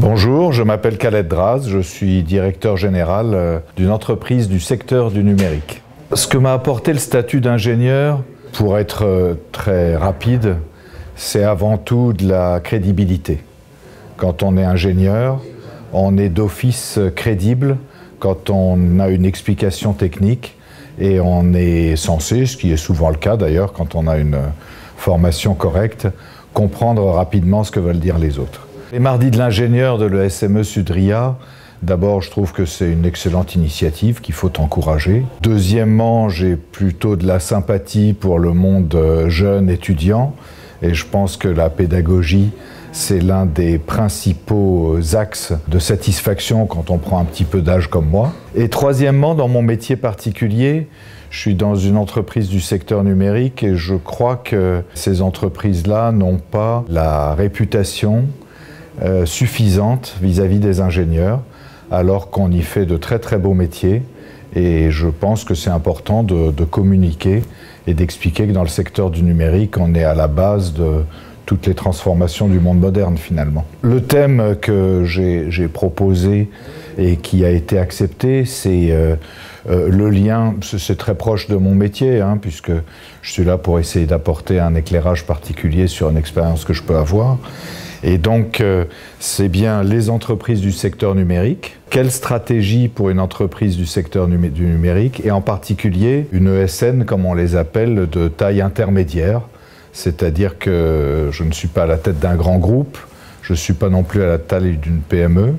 Bonjour, je m'appelle Khaled Draz, je suis directeur général d'une entreprise du secteur du numérique. Ce que m'a apporté le statut d'ingénieur, pour être très rapide, c'est avant tout de la crédibilité. Quand on est ingénieur, on est d'office crédible quand on a une explication technique et on est censé, ce qui est souvent le cas d'ailleurs quand on a une formation correcte, comprendre rapidement ce que veulent dire les autres. Les mardis de l'ingénieur de l'ESME Sudria, d'abord je trouve que c'est une excellente initiative qu'il faut encourager. Deuxièmement, j'ai plutôt de la sympathie pour le monde jeune étudiant et je pense que la pédagogie c'est l'un des principaux axes de satisfaction quand on prend un petit peu d'âge comme moi. Et troisièmement, dans mon métier particulier, je suis dans une entreprise du secteur numérique et je crois que ces entreprises-là n'ont pas la réputation suffisante vis-à-vis des ingénieurs, alors qu'on y fait de très très beaux métiers. Et je pense que c'est important de communiquer et d'expliquer que dans le secteur du numérique, on est à la base de toutes les transformations du monde moderne finalement. Le thème que j'ai proposé et qui a été accepté, c'est le lien, c'est très proche de mon métier, puisque je suis là pour essayer d'apporter un éclairage particulier sur une expérience que je peux avoir. Et donc, c'est bien les entreprises du secteur numérique. Quelle stratégie pour une entreprise du secteur du numérique et en particulier une ESN, comme on les appelle, de taille intermédiaire. C'est-à-dire que je ne suis pas à la tête d'un grand groupe, je ne suis pas non plus à la taille d'une PME,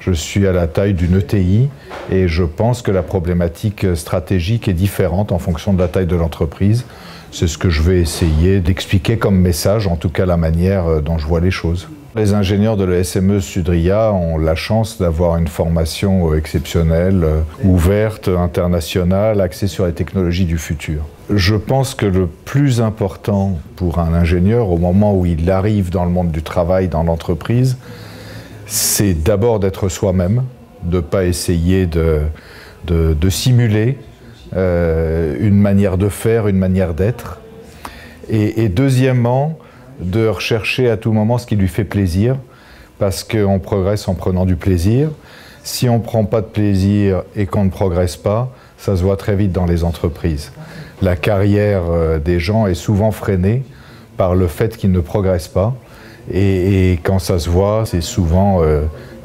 je suis à la taille d'une ETI et je pense que la problématique stratégique est différente en fonction de la taille de l'entreprise. C'est ce que je vais essayer d'expliquer comme message, en tout cas la manière dont je vois les choses. Les ingénieurs de l'ESME Sudria ont la chance d'avoir une formation exceptionnelle, ouverte, internationale, axée sur les technologies du futur. Je pense que le plus important pour un ingénieur, au moment où il arrive dans le monde du travail, dans l'entreprise, c'est d'abord d'être soi-même, de ne pas essayer de simuler une manière de faire, une manière d'être. Et deuxièmement, de rechercher à tout moment ce qui lui fait plaisir, parce qu'on progresse en prenant du plaisir. Si on ne prend pas de plaisir et qu'on ne progresse pas, ça se voit très vite dans les entreprises. La carrière des gens est souvent freinée par le fait qu'ils ne progressent pas. Et quand ça se voit, c'est souvent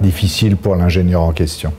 difficile pour l'ingénieur en question.